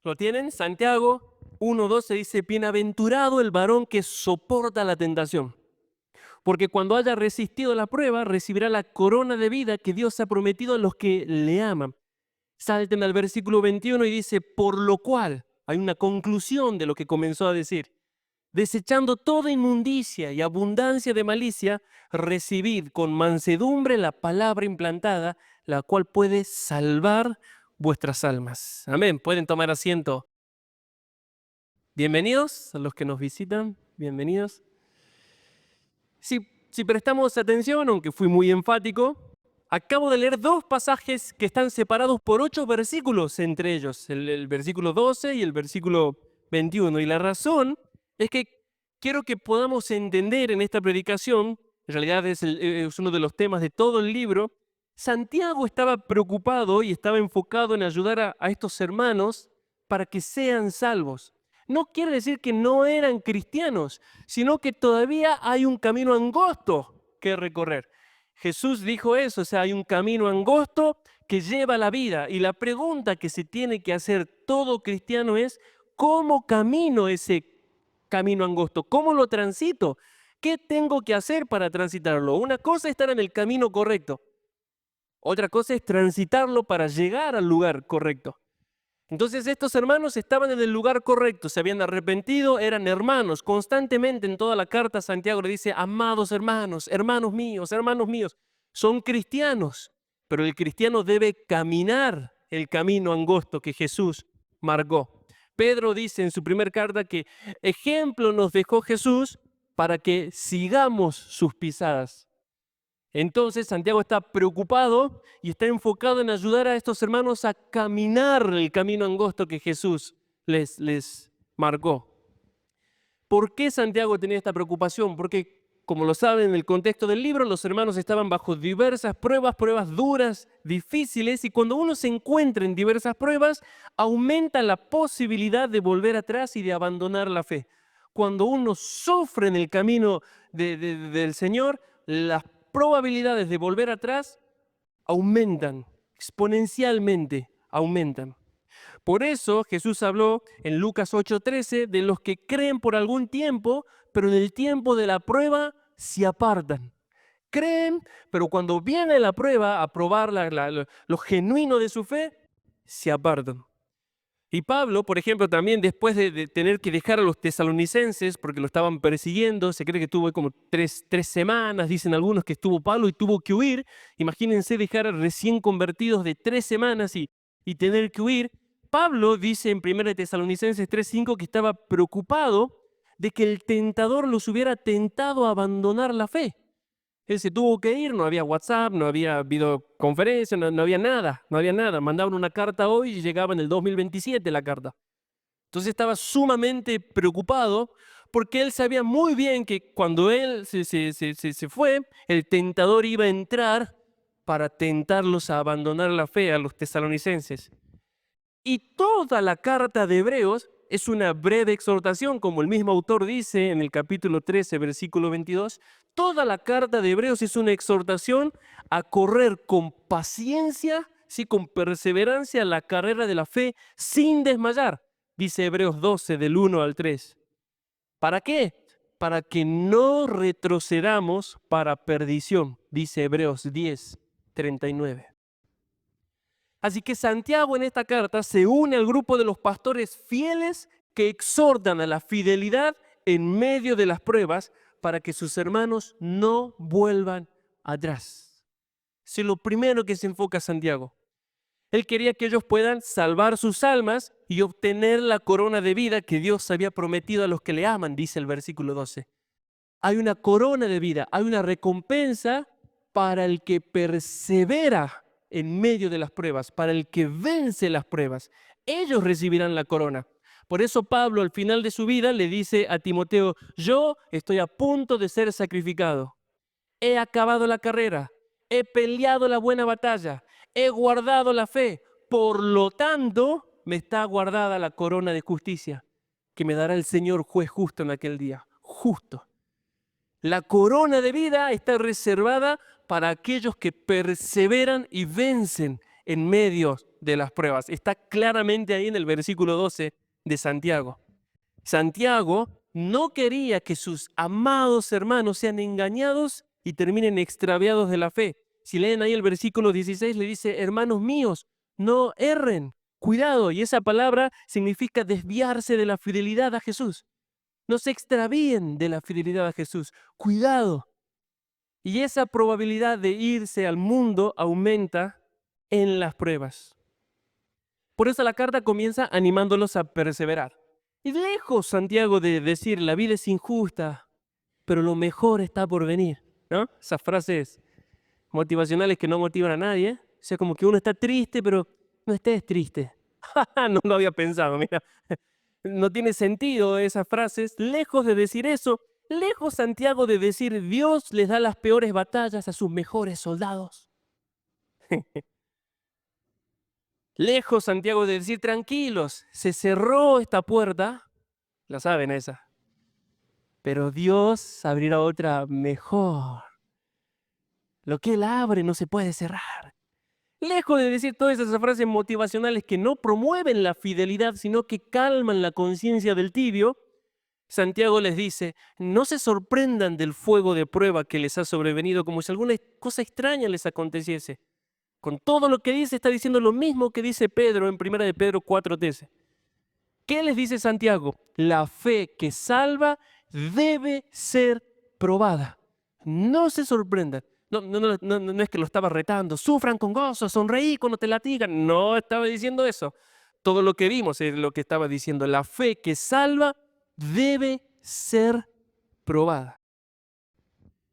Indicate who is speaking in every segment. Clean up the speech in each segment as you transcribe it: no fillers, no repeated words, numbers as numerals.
Speaker 1: ¿Lo tienen? Santiago 1:12 dice, bienaventurado el varón que soporta la tentación, porque cuando haya resistido la prueba, recibirá la corona de vida que Dios ha prometido a los que le aman. Salten al versículo 21 y dice, por lo cual, hay una conclusión de lo que comenzó a decir, desechando toda inmundicia y abundancia de malicia, recibid con mansedumbre la palabra implantada, la cual puede salvar vuestras almas. Amén. Pueden tomar asiento. Bienvenidos a los que nos visitan. Bienvenidos. Si prestamos atención, aunque fui muy enfático, acabo de leer dos pasajes que están separados por 8 versículos entre ellos, el versículo 12 y el versículo 21. Y la razón es que quiero que podamos entender en esta predicación, en realidad es uno de los temas de todo el libro, Santiago estaba preocupado y estaba enfocado en ayudar a estos hermanos para que sean salvos. No quiere decir que no eran cristianos, sino que todavía hay un camino angosto que recorrer. Jesús dijo eso, o sea, hay un camino angosto que lleva a la vida. Y la pregunta que se tiene que hacer todo cristiano es, ¿cómo camino ese camino angosto? ¿Cómo lo transito? ¿Qué tengo que hacer para transitarlo? Una cosa es estar en el camino correcto. Otra cosa es transitarlo para llegar al lugar correcto. Entonces estos hermanos estaban en el lugar correcto, se habían arrepentido, eran hermanos. Constantemente en toda la carta Santiago le dice, amados hermanos, hermanos míos, son cristianos, pero el cristiano debe caminar el camino angosto que Jesús marcó. Pedro dice en su primera carta que ejemplo nos dejó Jesús para que sigamos sus pisadas. Entonces Santiago está preocupado y está enfocado en ayudar a estos hermanos a caminar el camino angosto que Jesús les marcó. ¿Por qué Santiago tenía esta preocupación? Porque, como lo saben en el contexto del libro, los hermanos estaban bajo diversas pruebas duras, difíciles, y cuando uno se encuentra en diversas pruebas, aumenta la posibilidad de volver atrás y de abandonar la fe. Cuando uno sufre en el camino del Señor, las probabilidades de volver atrás aumentan, exponencialmente aumentan. Por eso Jesús habló en Lucas 8:13 de los que creen por algún tiempo, pero en el tiempo de la prueba se apartan. Creen, pero cuando viene la prueba a probar lo genuino de su fe, se apartan. Y Pablo, por ejemplo, también después de tener que dejar a los tesalonicenses porque lo estaban persiguiendo, se cree que tuvo como tres semanas, dicen algunos que estuvo Pablo y tuvo que huir. Imagínense dejar a recién convertidos de 3 semanas y tener que huir. Pablo dice en 1 Tesalonicenses 3:5 que estaba preocupado de que el tentador los hubiera tentado a abandonar la fe. Él se tuvo que ir, no había WhatsApp, no había videoconferencia, no había nada. Mandaban una carta hoy y llegaba en el 2027 la carta. Entonces estaba sumamente preocupado porque él sabía muy bien que cuando él se fue, el tentador iba a entrar para tentarlos a abandonar la fe a los tesalonicenses. Y toda la carta de Hebreos es una breve exhortación, como el mismo autor dice en el capítulo 13, versículo 22. Toda la carta de Hebreos es una exhortación a correr con paciencia, sí, con perseverancia la carrera de la fe sin desmayar, dice Hebreos 12, del 1 al 3. ¿Para qué? Para que no retrocedamos para perdición, dice Hebreos 10, 39. Así que Santiago en esta carta se une al grupo de los pastores fieles que exhortan a la fidelidad en medio de las pruebas para que sus hermanos no vuelvan atrás. Es lo primero que se enfoca Santiago. Él quería que ellos puedan salvar sus almas y obtener la corona de vida que Dios había prometido a los que le aman, dice el versículo 12. Hay una corona de vida, hay una recompensa para el que persevera en medio de las pruebas, para el que vence las pruebas. Ellos recibirán la corona. Por eso Pablo al final de su vida le dice a Timoteo, yo estoy a punto de ser sacrificado. He acabado la carrera, he peleado la buena batalla, he guardado la fe. Por lo tanto, me está guardada la corona de justicia que me dará el Señor juez justo en aquel día. Justo. La corona de vida está reservada para aquellos que perseveran y vencen en medio de las pruebas. Está claramente ahí en el versículo 12 de Santiago. Santiago no quería que sus amados hermanos sean engañados y terminen extraviados de la fe. Si leen ahí el versículo 16, le dice, hermanos míos, no erren, cuidado. Y esa palabra significa desviarse de la fidelidad a Jesús. No se extravíen de la fidelidad a Jesús. Cuidado. Y esa probabilidad de irse al mundo aumenta en las pruebas. Por eso la carta comienza animándolos a perseverar. Y lejos, Santiago, de decir la vida es injusta, pero lo mejor está por venir, ¿no? Esas frases motivacionales que no motivan a nadie. O sea, como que uno está triste, pero no estés triste. No lo había pensado, mira. No tiene sentido esas frases. Lejos de decir eso, lejos, Santiago, de decir Dios les da las peores batallas a sus mejores soldados. Lejos, Santiago, de decir tranquilos, se cerró esta puerta, la saben esa, pero Dios abrirá otra mejor. Lo que Él abre no se puede cerrar. Lejos de decir todas esas frases motivacionales que no promueven la fidelidad, sino que calman la conciencia del tibio, Santiago les dice, no se sorprendan del fuego de prueba que les ha sobrevenido como si alguna cosa extraña les aconteciese. Con todo lo que dice, está diciendo lo mismo que dice Pedro en 1 de Pedro 4:13. ¿Qué les dice Santiago? La fe que salva debe ser probada. No se sorprendan. No es que lo estaba retando. Sufran con gozo, sonreí cuando te latigan. No estaba diciendo eso. Todo lo que vimos es lo que estaba diciendo. La fe que salva debe ser probada.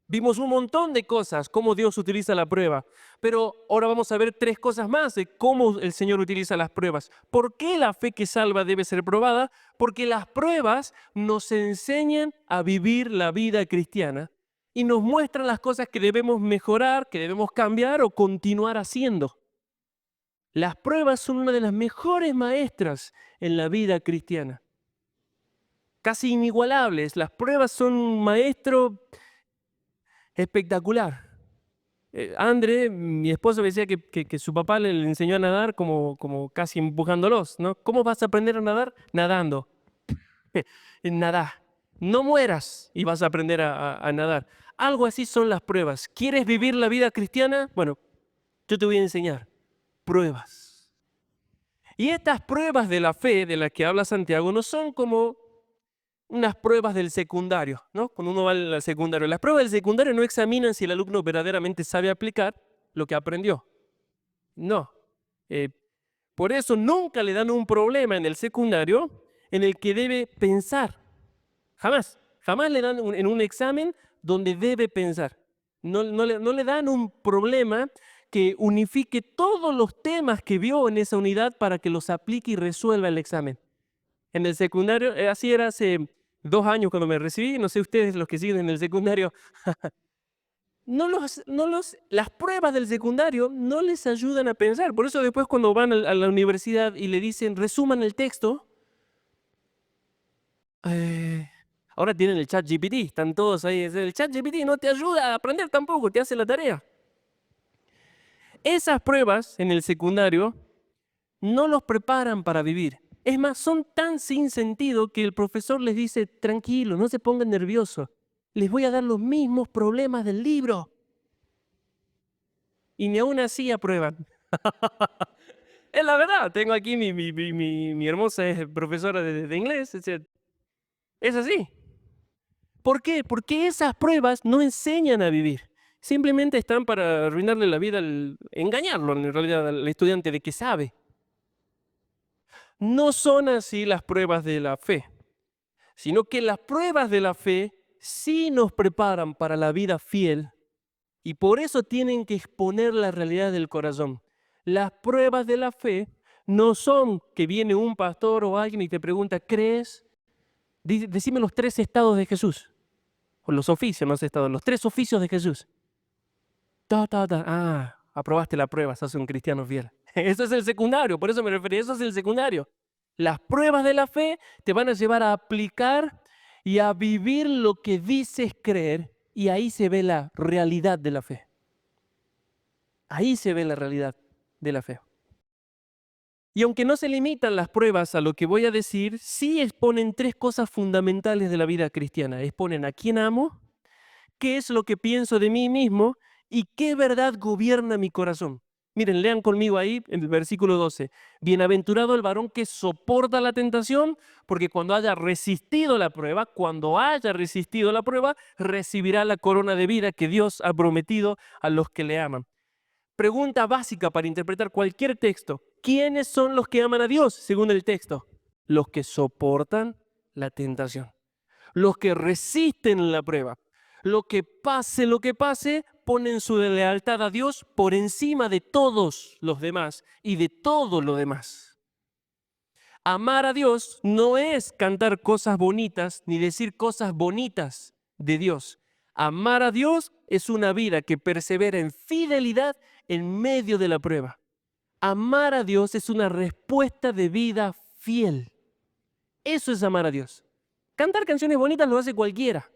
Speaker 1: Vimos un montón de cosas, cómo Dios utiliza la prueba, pero ahora vamos a ver 3 cosas más de cómo el Señor utiliza las pruebas. ¿Por qué la fe que salva debe ser probada? Porque las pruebas nos enseñan a vivir la vida cristiana y nos muestran las cosas que debemos mejorar, que debemos cambiar o continuar haciendo. Las pruebas son una de las mejores maestras en la vida cristiana. Casi inigualables. Las pruebas son un maestro espectacular. André, mi esposo, me decía que su papá le enseñó a nadar como casi empujándolos, ¿no? ¿Cómo vas a aprender a nadar? Nadando. Nadar. No mueras y vas a aprender a nadar. Algo así son las pruebas. ¿Quieres vivir la vida cristiana? Bueno, yo te voy a enseñar. Pruebas. Y estas pruebas de la fe de las que habla Santiago no son como unas pruebas del secundario, ¿no? Cuando uno va al secundario. Las pruebas del secundario no examinan si el alumno verdaderamente sabe aplicar lo que aprendió. No. Por eso nunca le dan un problema en el secundario en el que debe pensar. Jamás. Jamás le dan en un examen donde debe pensar. No le dan un problema que unifique todos los temas que vio en esa unidad para que los aplique y resuelva el examen. En el secundario, así era hace 2 años cuando me recibí, no sé ustedes los que siguen en el secundario, las pruebas del secundario no les ayudan a pensar. Por eso después cuando van a la universidad y le dicen resuman el texto, ahora tienen el ChatGPT, están todos ahí. El ChatGPT no te ayuda a aprender tampoco, te hace la tarea. Esas pruebas en el secundario no los preparan para vivir. Es más, son tan sin sentido que el profesor les dice, tranquilo, no se pongan nerviosos. Les voy a dar los mismos problemas del libro. Y ni aún así aprueban. Es la verdad, tengo aquí mi hermosa profesora de inglés. Es así. ¿Por qué? Porque esas pruebas no enseñan a vivir. Simplemente están para arruinarle la vida, engañarlo en realidad al estudiante de que sabe. No son así las pruebas de la fe, sino que las pruebas de la fe sí nos preparan para la vida fiel y por eso tienen que exponer la realidad del corazón. Las pruebas de la fe no son que viene un pastor o alguien y te pregunta, ¿crees? Decime los 3 estados de Jesús, o los oficios, no sé estados, los 3 oficios de Jesús. Aprobaste la prueba, sos un cristiano fiel. Eso es el secundario, por eso me referí, eso es el secundario. Las pruebas de la fe te van a llevar a aplicar y a vivir lo que dices creer, y ahí se ve la realidad de la fe. Ahí se ve la realidad. de la fe. Y aunque no se limitan las pruebas a lo que voy a decir, sí exponen tres cosas fundamentales de la vida cristiana. Exponen a quién amo, qué es lo que pienso de mí mismo y qué verdad gobierna mi corazón. Miren, lean conmigo ahí en el versículo 12. Bienaventurado el varón que soporta la tentación, porque cuando haya resistido la prueba, recibirá la corona de vida que Dios ha prometido a los que le aman. Pregunta básica para interpretar cualquier texto. ¿Quiénes son los que aman a Dios según el texto? Los que soportan la tentación, los que resisten la prueba. Lo que pase, ponen su lealtad a Dios por encima de todos los demás y de todo lo demás. Amar a Dios no es cantar cosas bonitas ni decir cosas bonitas de Dios. Amar a Dios es una vida que persevera en fidelidad en medio de la prueba. Amar a Dios es una respuesta de vida fiel. Eso es amar a Dios. Cantar canciones bonitas lo hace cualquiera.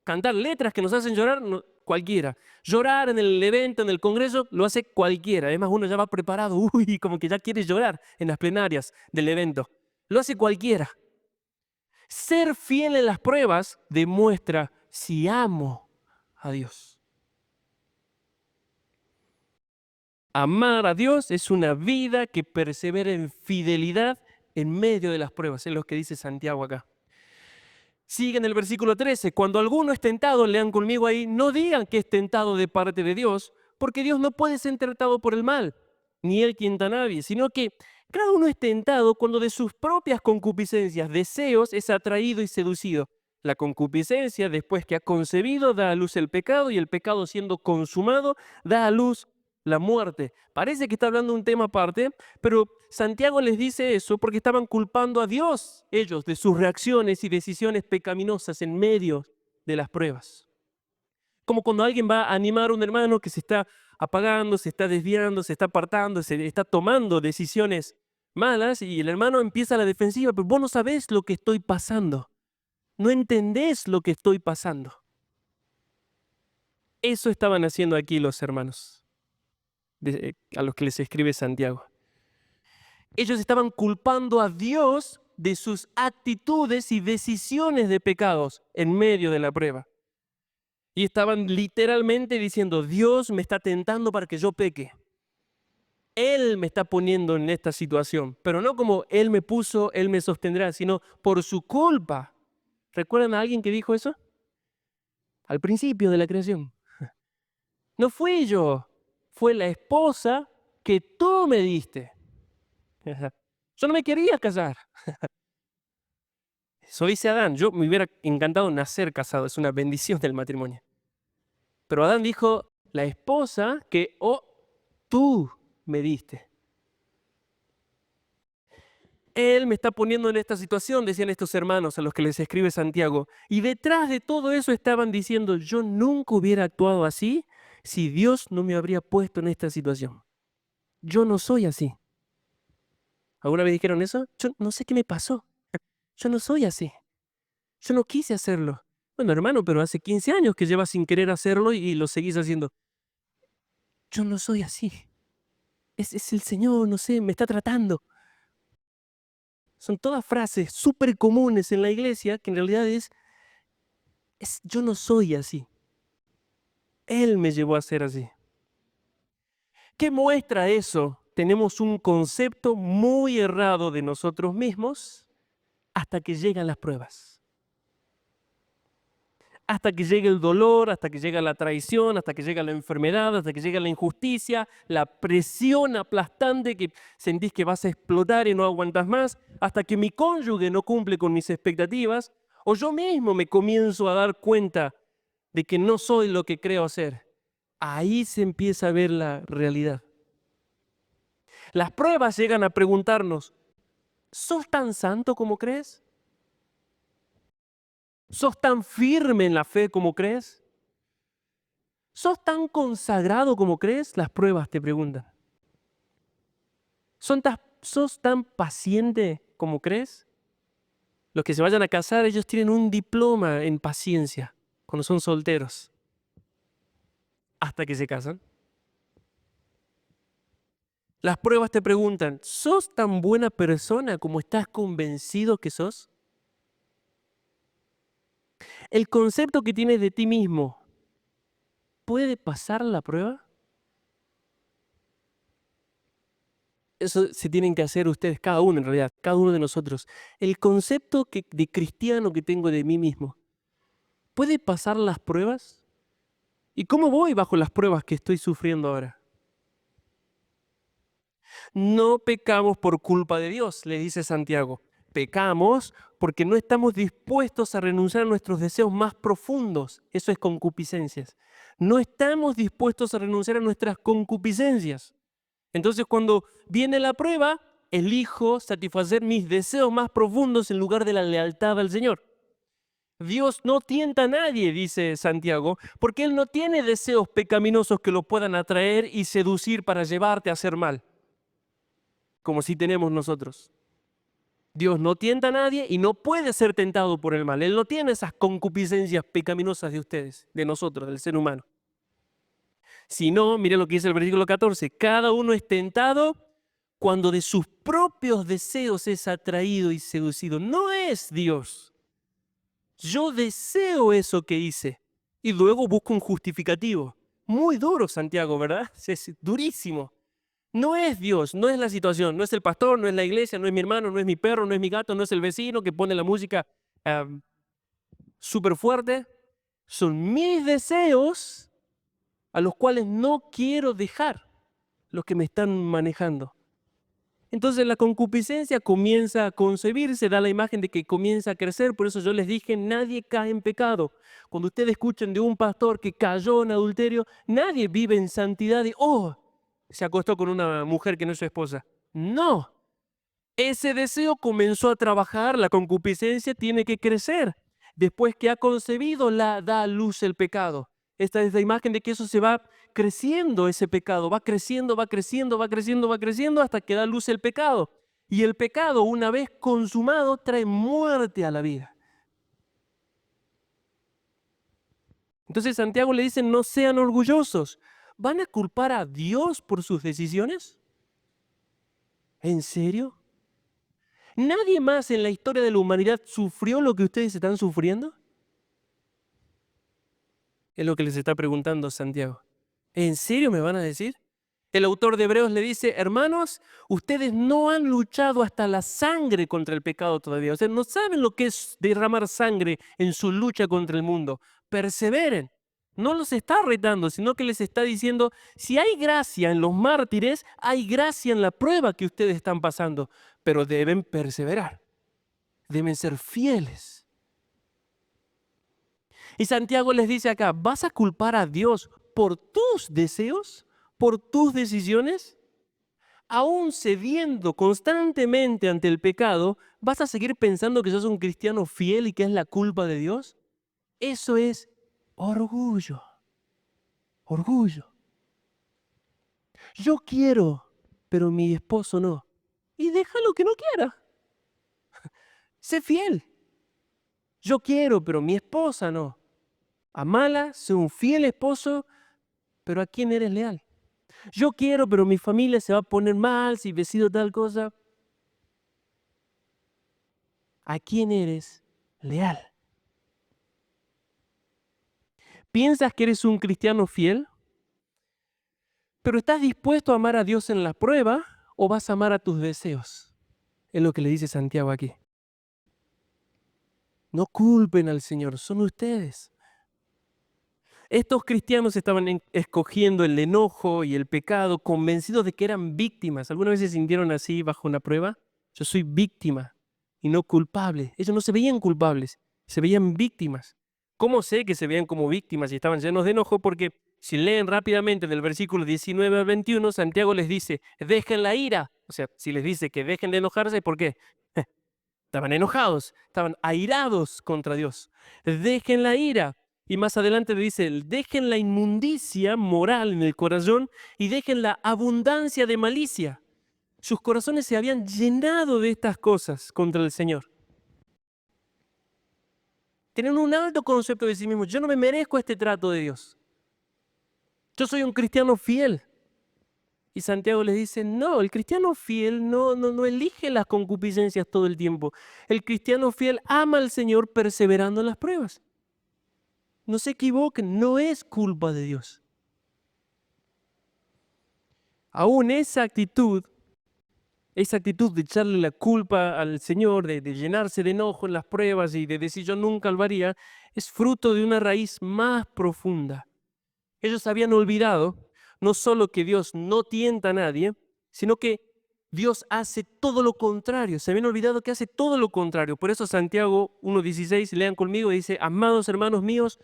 Speaker 1: Cantar letras que nos hacen llorar, cualquiera. Llorar en el evento, en el congreso, lo hace cualquiera. Además, uno ya va preparado, como que ya quiere llorar en las plenarias del evento. Lo hace cualquiera. Ser fiel en las pruebas demuestra si amo a Dios. Amar a Dios es una vida que persevera en fidelidad en medio de las pruebas, es lo que dice Santiago acá. Sigue en el versículo 13, cuando alguno es tentado, lean conmigo ahí, no digan que es tentado de parte de Dios, porque Dios no puede ser tentado por el mal, ni él tienta a nadie, sino que cada uno es tentado cuando de sus propias concupiscencias, deseos, es atraído y seducido. La concupiscencia, después que ha concebido, da a luz el pecado, y el pecado siendo consumado, da a luz la muerte. Parece que está hablando de un tema aparte, pero Santiago les dice eso porque estaban culpando a Dios, ellos, de sus reacciones y decisiones pecaminosas en medio de las pruebas. Como cuando alguien va a animar a un hermano que se está apagando, se está desviando, se está apartando, se está tomando decisiones malas y el hermano empieza a la defensiva, pero vos no sabés lo que estoy pasando, no entendés lo que estoy pasando. Eso estaban haciendo aquí los hermanos a los que les escribe Santiago. Ellos estaban culpando a Dios de sus actitudes y decisiones de pecados en medio de la prueba. Y estaban literalmente diciendo, Dios me está tentando para que yo peque. Él me está poniendo en esta situación, pero no como Él me puso, Él me sostendrá, sino por su culpa. ¿Recuerdan a alguien que dijo eso? Al principio de la creación. No fui yo, fue la esposa que tú me diste. Yo no me quería casar. Eso dice Adán. Yo me hubiera encantado nacer casado. Es una bendición del matrimonio. Pero Adán dijo, la esposa que tú me diste. Él me está poniendo en esta situación, decían estos hermanos a los que les escribe Santiago. Y detrás de todo eso estaban diciendo, yo nunca hubiera actuado así si Dios no me habría puesto en esta situación. Yo no soy así. ¿Alguna vez dijeron eso? Yo no sé qué me pasó. Yo no soy así. Yo no quise hacerlo. Bueno, hermano, pero hace 15 años que llevas sin querer hacerlo y lo seguís haciendo. Yo no soy así. Es el Señor, no sé, me está tratando. Son todas frases súper comunes en la iglesia que en realidad es yo no soy así. Él me llevó a ser así. ¿Qué muestra eso? Tenemos un concepto muy errado de nosotros mismos hasta que llegan las pruebas. Hasta que llegue el dolor, hasta que llega la traición, hasta que llega la enfermedad, hasta que llega la injusticia, la presión aplastante que sentís que vas a explotar y no aguantas más, hasta que mi cónyuge no cumple con mis expectativas, o yo mismo me comienzo a dar cuenta de que no soy lo que creo ser. Ahí se empieza a ver la realidad. Las pruebas llegan a preguntarnos, ¿sos tan santo como crees? ¿Sos tan firme en la fe como crees? ¿Sos tan consagrado como crees? Las pruebas te preguntan. ¿Sos tan paciente como crees? Los que se vayan a casar, ellos tienen un diploma en paciencia cuando son solteros, hasta que se casan. Las pruebas te preguntan, ¿sos tan buena persona como estás convencido que sos? ¿El concepto que tienes de ti mismo puede pasar la prueba? Eso se tienen que hacer ustedes, cada uno en realidad, cada uno de nosotros. El concepto de cristiano que tengo de mí mismo, ¿puede pasar las pruebas? ¿Y cómo voy bajo las pruebas que estoy sufriendo ahora? No pecamos por culpa de Dios, le dice Santiago. Pecamos porque no estamos dispuestos a renunciar a nuestros deseos más profundos. Eso es concupiscencias. No estamos dispuestos a renunciar a nuestras concupiscencias. Entonces, cuando viene la prueba, elijo satisfacer mis deseos más profundos en lugar de la lealtad al Señor. Dios no tienta a nadie, dice Santiago, porque Él no tiene deseos pecaminosos que lo puedan atraer y seducir para llevarte a hacer mal, como si tenemos nosotros. Dios no tienta a nadie y no puede ser tentado por el mal. Él no tiene esas concupiscencias pecaminosas de ustedes, de nosotros, del ser humano. Si no, miren lo que dice el versículo 14. Cada uno es tentado cuando de sus propios deseos es atraído y seducido. No es Dios. Yo deseo eso que hice y luego busco un justificativo. Muy duro, Santiago, ¿verdad? Es durísimo. No es Dios, no es la situación, no es el pastor, no es la iglesia, no es mi hermano, no es mi perro, no es mi gato, no es el vecino que pone la música súper fuerte. Son mis deseos a los cuales no quiero dejar, los que me están manejando. Entonces la concupiscencia comienza a concebirse, da la imagen de que comienza a crecer. Por eso yo les dije, nadie cae en pecado. Cuando ustedes escuchen de un pastor que cayó en adulterio, nadie vive en santidad y, se acostó con una mujer que no es su esposa. No, ese deseo comenzó a trabajar, la concupiscencia tiene que crecer. Después que ha concebido, la da a luz el pecado. Esta es la imagen de que eso se va creciendo, ese pecado, va creciendo, va creciendo, va creciendo, va creciendo hasta que da a luz el pecado. Y el pecado, una vez consumado, trae muerte a la vida. Entonces Santiago le dice, no sean orgullosos. ¿Van a culpar a Dios por sus decisiones? ¿En serio? ¿Nadie más en la historia de la humanidad sufrió lo que ustedes están sufriendo? Es lo que les está preguntando Santiago. ¿En serio me van a decir? El autor de Hebreos le dice, hermanos, ustedes no han luchado hasta la sangre contra el pecado todavía. O sea, no saben lo que es derramar sangre en su lucha contra el mundo. Perseveren. No los está retando, sino que les está diciendo, si hay gracia en los mártires, hay gracia en la prueba que ustedes están pasando, pero deben perseverar, deben ser fieles. Y Santiago les dice acá, ¿vas a culpar a Dios por tus deseos, por tus decisiones? Aún cediendo constantemente ante el pecado, ¿vas a seguir pensando que sos un cristiano fiel y que es la culpa de Dios? Eso es orgullo. Orgullo. Yo quiero, pero mi esposo no. Y déjalo que no quiera. Sé fiel. Yo quiero, pero mi esposa no. Amala, sé un fiel esposo, pero ¿a quién eres leal? Yo quiero, pero mi familia se va a poner mal si decido tal cosa. ¿A quién eres leal? ¿Piensas que eres un cristiano fiel? ¿Pero estás dispuesto a amar a Dios en la prueba o vas a amar a tus deseos? Es lo que le dice Santiago aquí. No culpen al Señor, son ustedes. Estos cristianos estaban escogiendo el enojo y el pecado, convencidos de que eran víctimas. ¿Alguna vez se sintieron así bajo una prueba? Yo soy víctima y no culpable. Ellos no se veían culpables, se veían víctimas. ¿Cómo sé que se veían como víctimas y estaban llenos de enojo? Porque si leen rápidamente del versículo 19 al 21, Santiago les dice, dejen la ira. O sea, si les dice que dejen de enojarse, ¿por qué? Estaban enojados, estaban airados contra Dios. Dejen la ira. Y más adelante le dice, dejen la inmundicia moral en el corazón y dejen la abundancia de malicia. Sus corazones se habían llenado de estas cosas contra el Señor. Tienen un alto concepto de sí mismos. Yo no me merezco este trato de Dios. Yo soy un cristiano fiel. Y Santiago les dice, no, el cristiano fiel no elige las concupiscencias todo el tiempo. El cristiano fiel ama al Señor perseverando en las pruebas. No se equivoquen, no es culpa de Dios. Aún esa actitud de echarle la culpa al Señor, de llenarse de enojo en las pruebas y de decir yo nunca lo haría, es fruto de una raíz más profunda. Ellos habían olvidado no solo que Dios no tienta a nadie, sino que Dios hace todo lo contrario. Se habían olvidado que hace todo lo contrario. Por eso Santiago 1:16, lean conmigo, dice, amados hermanos míos,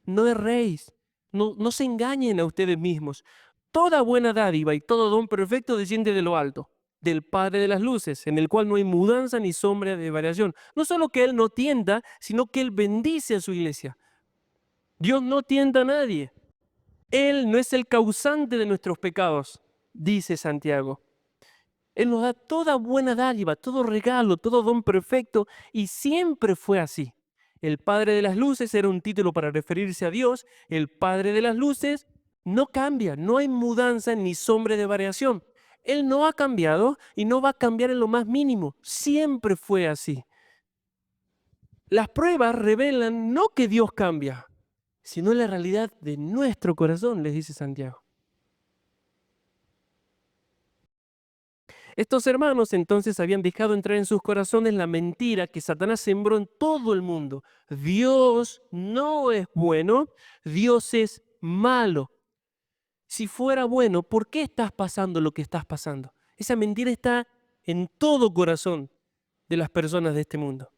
Speaker 1: no erréis, no se engañen a ustedes mismos. Toda buena dádiva y todo don perfecto desciende de lo alto, del Padre de las luces, en el cual no hay mudanza ni sombra de variación. No solo que Él no tienta, sino que Él bendice a su iglesia. Dios no tienta a nadie. Él no es el causante de nuestros pecados, dice Santiago. Él nos da toda buena dádiva, todo regalo, todo don perfecto, y siempre fue así. El Padre de las Luces era un título para referirse a Dios. El Padre de las Luces no cambia, no hay mudanza ni sombra de variación. Él no ha cambiado y no va a cambiar en lo más mínimo. Siempre fue así. Las pruebas revelan no que Dios cambia, sino la realidad de nuestro corazón, les dice Santiago. Estos hermanos entonces habían dejado entrar en sus corazones la mentira que Satanás sembró en todo el mundo. Dios no es bueno, Dios es malo. Si fuera bueno, ¿por qué estás pasando lo que estás pasando? Esa mentira está en todo corazón de las personas de este mundo.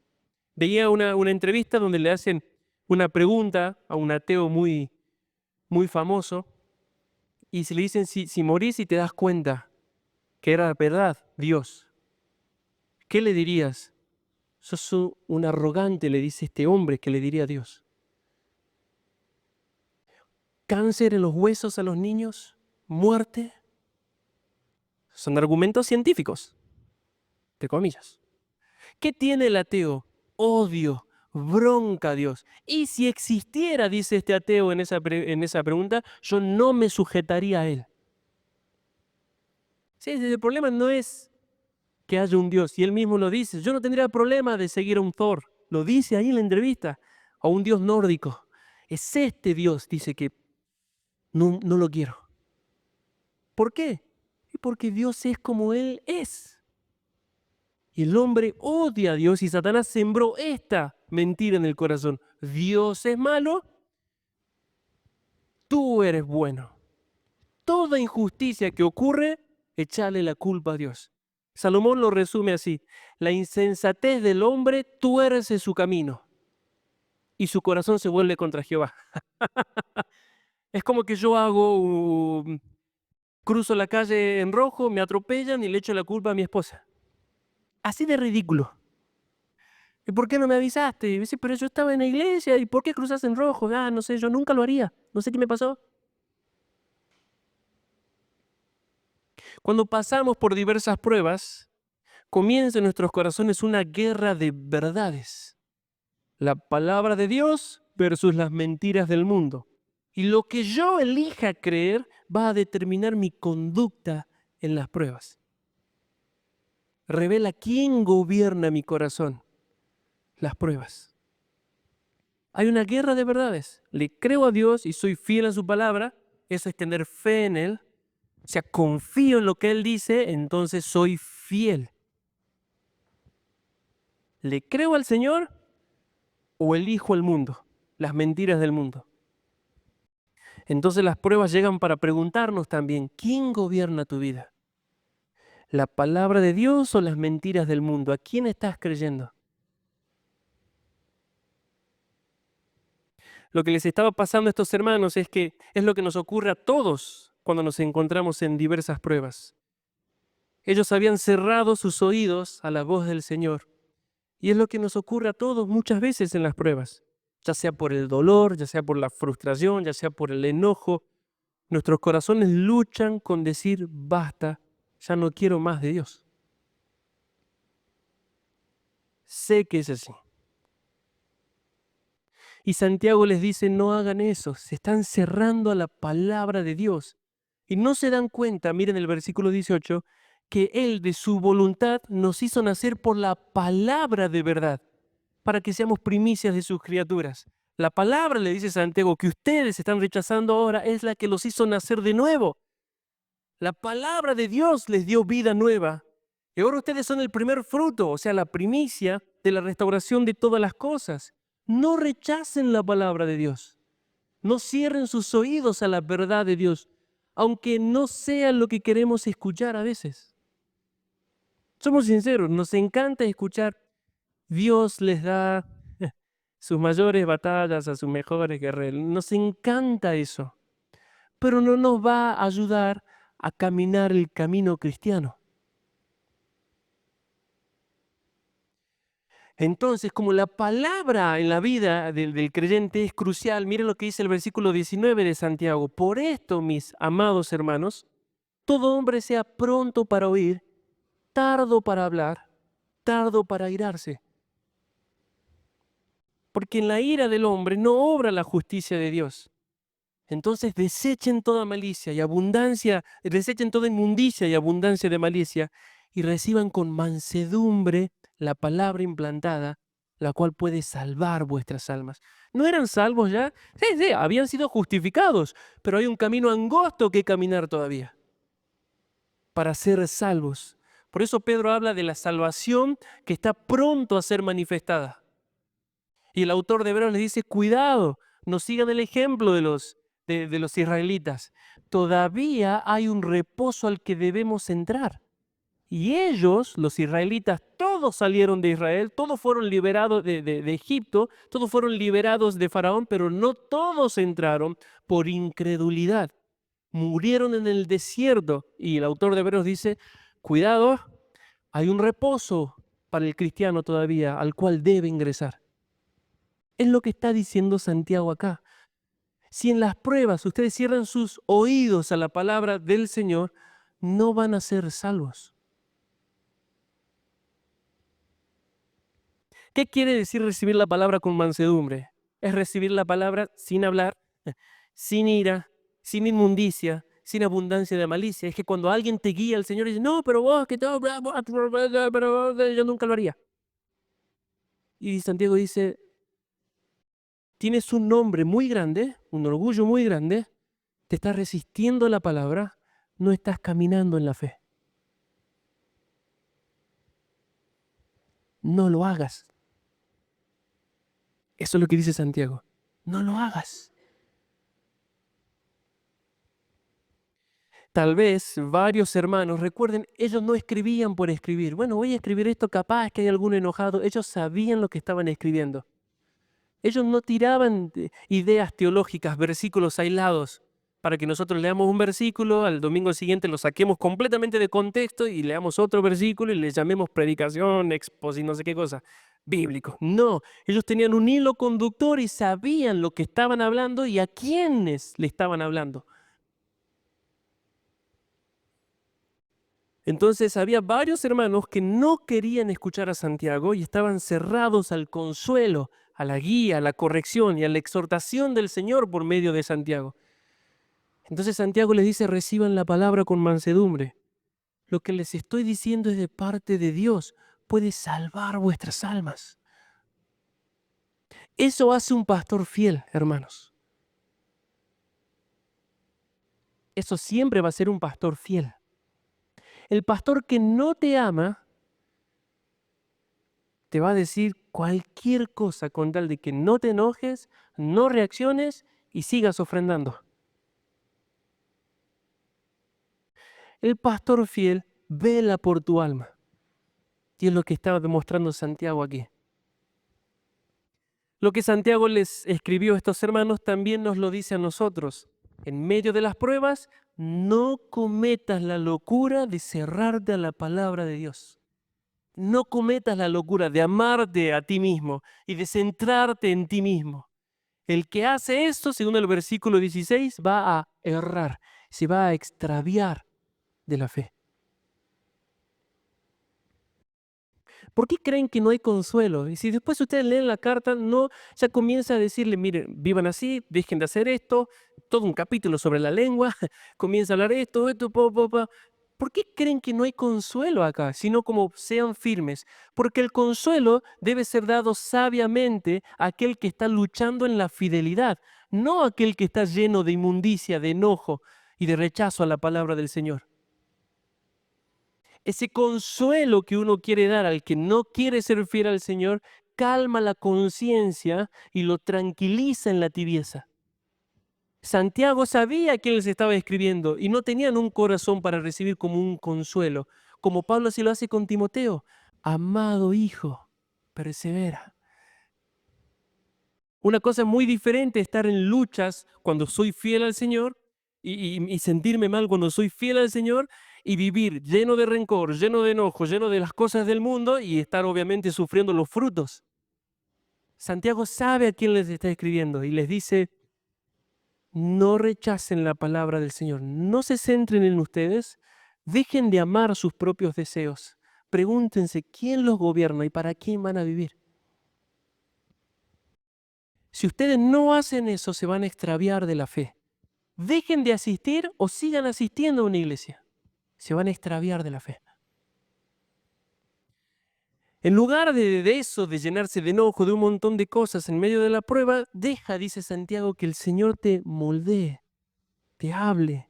Speaker 1: Veía una entrevista donde le hacen una pregunta a un ateo muy famoso y se le dicen, si morís y te das cuenta que era verdad Dios, ¿qué le dirías? Sos un arrogante, le dice este hombre que le diría a Dios. ¿Cáncer en los huesos a los niños? ¿Muerte? Son argumentos científicos, entre comillas. ¿Qué tiene el ateo? Odio, bronca a Dios. Y si existiera, dice este ateo en esa pregunta, yo no me sujetaría a él. Sí, el problema no es que haya un Dios, y él mismo lo dice. Yo no tendría problema de seguir a un Thor, lo dice ahí en la entrevista, a un Dios nórdico. Es este Dios, dice que no lo quiero. ¿Por qué? Porque Dios es como Él es. Y el hombre odia a Dios y Satanás sembró esta mentira en el corazón. Dios es malo, tú eres bueno. Toda injusticia que ocurre, échale la culpa a Dios. Salomón lo resume así: la insensatez del hombre tuerce su camino y su corazón se vuelve contra Jehová. Es como que yo cruzo la calle en rojo, me atropellan y le echo la culpa a mi esposa. Así de ridículo. ¿Y por qué no me avisaste? Y dice, pero yo estaba en la iglesia, ¿y por qué cruzas en rojo? Ah, no sé, yo nunca lo haría. No sé qué me pasó. Cuando pasamos por diversas pruebas, comienza en nuestros corazones una guerra de verdades. La palabra de Dios versus las mentiras del mundo. Y lo que yo elija creer va a determinar mi conducta en las pruebas. Revela quién gobierna mi corazón. Las pruebas. Hay una guerra de verdades. Le creo a Dios y soy fiel a su palabra. Eso es tener fe en Él. O sea, confío en lo que Él dice, entonces soy fiel. ¿Le creo al Señor o elijo el mundo, las mentiras del mundo? Entonces las pruebas llegan para preguntarnos también, ¿quién gobierna tu vida? ¿La palabra de Dios o las mentiras del mundo? ¿A quién estás creyendo? Lo que les estaba pasando a estos hermanos es que es lo que nos ocurre a todos cuando nos encontramos en diversas pruebas. Ellos habían cerrado sus oídos a la voz del Señor. Y es lo que nos ocurre a todos muchas veces en las pruebas, ya sea por el dolor, ya sea por la frustración, ya sea por el enojo. Nuestros corazones luchan con decir, basta, ya no quiero más de Dios. Sé que es así. Y Santiago les dice, no hagan eso, se están cerrando a la palabra de Dios. Y no se dan cuenta, miren el versículo 18, que Él de su voluntad nos hizo nacer por la palabra de verdad, para que seamos primicias de sus criaturas. La palabra, le dice Santiago, que ustedes están rechazando ahora es la que los hizo nacer de nuevo. La palabra de Dios les dio vida nueva. Y ahora ustedes son el primer fruto, o sea, la primicia de la restauración de todas las cosas. No rechacen la palabra de Dios. No cierren sus oídos a la verdad de Dios, aunque no sea lo que queremos escuchar a veces. Somos sinceros, nos encanta escuchar. Dios les da sus mayores batallas a sus mejores guerreros. Nos encanta eso, pero no nos va a ayudar a caminar el camino cristiano. Entonces, como la palabra en la vida del creyente es crucial, miren lo que dice el versículo 19 de Santiago. Por esto, mis amados hermanos, todo hombre sea pronto para oír, tardo para hablar, tardo para airarse. Porque en la ira del hombre no obra la justicia de Dios. Entonces desechen toda malicia y abundancia, desechen toda inmundicia y abundancia de malicia, y reciban con mansedumbre la palabra implantada, la cual puede salvar vuestras almas. ¿No eran salvos ya? Sí, habían sido justificados, pero hay un camino angosto que caminar todavía para ser salvos. Por eso Pedro habla de la salvación que está pronto a ser manifestada. Y el autor de Hebreos les dice, cuidado, no sigan el ejemplo de los israelitas. Todavía hay un reposo al que debemos entrar. Y ellos, los israelitas, todos salieron de Israel, todos fueron liberados de Egipto, todos fueron liberados de Faraón, pero no todos entraron por incredulidad. Murieron en el desierto. Y el autor de Hebreos dice, cuidado, hay un reposo para el cristiano todavía al cual debe ingresar. Es lo que está diciendo Santiago acá. Si en las pruebas ustedes cierran sus oídos a la palabra del Señor, no van a ser salvos. ¿Qué quiere decir recibir la palabra con mansedumbre? Es recibir la palabra sin hablar, sin ira, sin inmundicia, sin abundancia de malicia. Es que cuando alguien te guía al Señor y dice, no, pero vos, que todo, pero yo nunca lo haría. Y Santiago dice, tienes un nombre muy grande, un orgullo muy grande, te estás resistiendo a la palabra, no estás caminando en la fe. No lo hagas. Eso es lo que dice Santiago. No lo hagas. Tal vez varios hermanos, recuerden, ellos no escribían por escribir. Bueno, voy a escribir esto, capaz que hay alguno enojado. Ellos sabían lo que estaban escribiendo. Ellos no tiraban ideas teológicas, versículos aislados, para que nosotros leamos un versículo, al domingo siguiente lo saquemos completamente de contexto y leamos otro versículo y le llamemos predicación, exposición, no sé qué cosa, bíblico. No, ellos tenían un hilo conductor y sabían lo que estaban hablando y a quiénes le estaban hablando. Entonces había varios hermanos que no querían escuchar a Santiago y estaban cerrados al consuelo, a la guía, a la corrección y a la exhortación del Señor por medio de Santiago. Entonces Santiago les dice, reciban la palabra con mansedumbre. Lo que les estoy diciendo es de parte de Dios, puede salvar vuestras almas. Eso hace un pastor fiel, hermanos. Eso siempre va a ser un pastor fiel. El pastor que no te ama te va a decir cualquier cosa con tal de que no te enojes, no reacciones y sigas ofrendando. El pastor fiel vela por tu alma. Y es lo que estaba demostrando Santiago aquí. Lo que Santiago les escribió a estos hermanos también nos lo dice a nosotros. En medio de las pruebas, no cometas la locura de cerrarte a la palabra de Dios. No cometas la locura de amarte a ti mismo y de centrarte en ti mismo. El que hace esto, según el versículo 16, va a errar, se va a extraviar de la fe. ¿Por qué creen que no hay consuelo? Y si después ustedes leen la carta, no, ya comienza a decirle, miren, vivan así, dejen de hacer esto, todo un capítulo sobre la lengua, comienza a hablar esto, pa. ¿Por qué creen que no hay consuelo acá? Sino como sean firmes. Porque el consuelo debe ser dado sabiamente a aquel que está luchando en la fidelidad, no a aquel que está lleno de inmundicia, de enojo y de rechazo a la palabra del Señor. Ese consuelo que uno quiere dar al que no quiere ser fiel al Señor, calma la conciencia y lo tranquiliza en la tibieza. Santiago sabía a quién les estaba escribiendo y no tenían un corazón para recibir como un consuelo, como Pablo así lo hace con Timoteo. Amado hijo, persevera. Una cosa muy diferente es estar en luchas cuando soy fiel al Señor y sentirme mal cuando soy fiel al Señor y vivir lleno de rencor, lleno de enojo, lleno de las cosas del mundo y estar obviamente sufriendo los frutos. Santiago sabe a quién les está escribiendo y les dice, no rechacen la palabra del Señor, no se centren en ustedes, dejen de amar sus propios deseos, pregúntense quién los gobierna y para quién van a vivir. Si ustedes no hacen eso, se van a extraviar de la fe. Dejen de asistir o sigan asistiendo a una iglesia. Se van a extraviar de la fe. En lugar de eso, de llenarse de enojo, de un montón de cosas en medio de la prueba, deja, dice Santiago, que el Señor te moldee, te hable,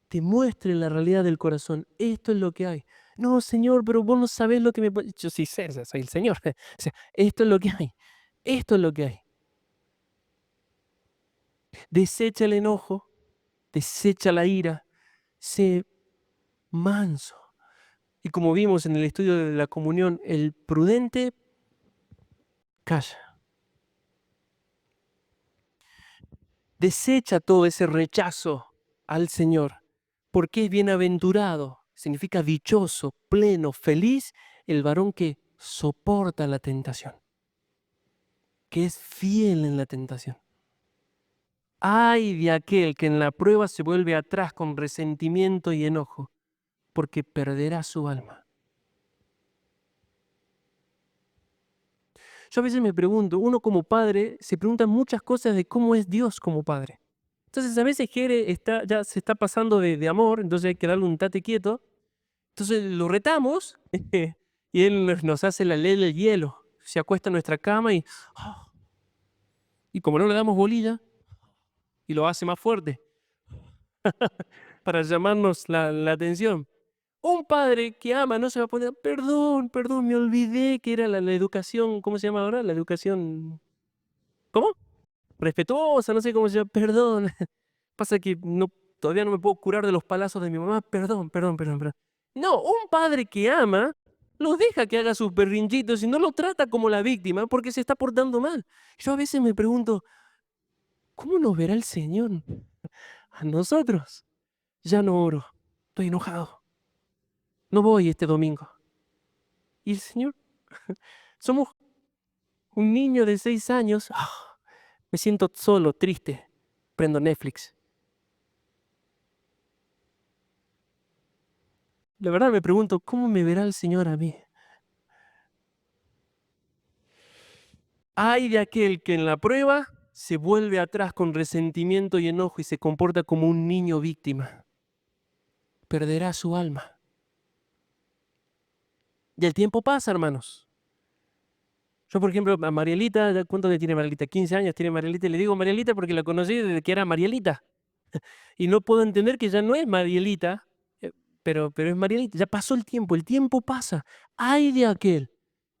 Speaker 1: te muestre la realidad del corazón. Esto es lo que hay. No, Señor, pero vos no sabés lo que me... Yo sí sé, soy el Señor. O sea, esto es lo que hay. Esto es lo que hay. Desecha el enojo, desecha la ira, sé manso. Y como vimos en el estudio de la comunión, el prudente calla. Desecha todo ese rechazo al Señor, porque es bienaventurado, significa dichoso, pleno, feliz, el varón que soporta la tentación, que es fiel en la tentación. Ay de aquel que en la prueba se vuelve atrás con resentimiento y enojo, porque perderá su alma. Yo a veces me pregunto, uno como padre se pregunta muchas cosas de cómo es Dios como padre. Entonces a veces Jere ya se está pasando de amor, entonces hay que darle un tate quieto. Entonces lo retamos y él nos hace la ley del hielo. Se acuesta en nuestra cama y como no le damos bolilla, y lo hace más fuerte para llamarnos la atención. Un padre que ama no se va a poner, perdón, me olvidé que era la educación, ¿cómo se llama ahora? La educación, ¿cómo? Respetuosa, no sé cómo se llama, perdón. Pasa que todavía no me puedo curar de los palazos de mi mamá, perdón. No, un padre que ama, lo deja que haga sus berrinchitos y no lo trata como la víctima porque se está portando mal. Yo a veces me pregunto, ¿cómo nos verá el Señor a nosotros? Ya no oro, estoy enojado, no voy este domingo. ¿Y el Señor? Somos un niño de 6 años, me siento solo, triste, prendo Netflix. La verdad me pregunto, ¿cómo me verá el Señor a mí? Ay de aquel que en la prueba se vuelve atrás con resentimiento y enojo y se comporta como un niño víctima. Perderá su alma. Y el tiempo pasa, hermanos. Yo, por ejemplo, a Marielita, ¿cuánto le tiene Marielita? 15 años tiene Marielita, y le digo Marielita porque la conocí desde que era Marielita. Y no puedo entender que ya no es Marielita, pero es Marielita. Ya pasó el tiempo pasa. Ay de aquel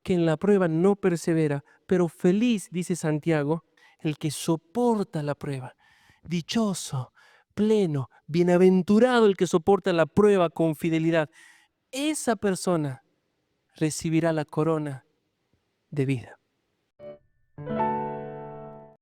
Speaker 1: que en la prueba no persevera, pero feliz, dice Santiago, el que soporta la prueba. Dichoso, pleno, bienaventurado el que soporta la prueba con fidelidad. Esa persona recibirá la corona de vida.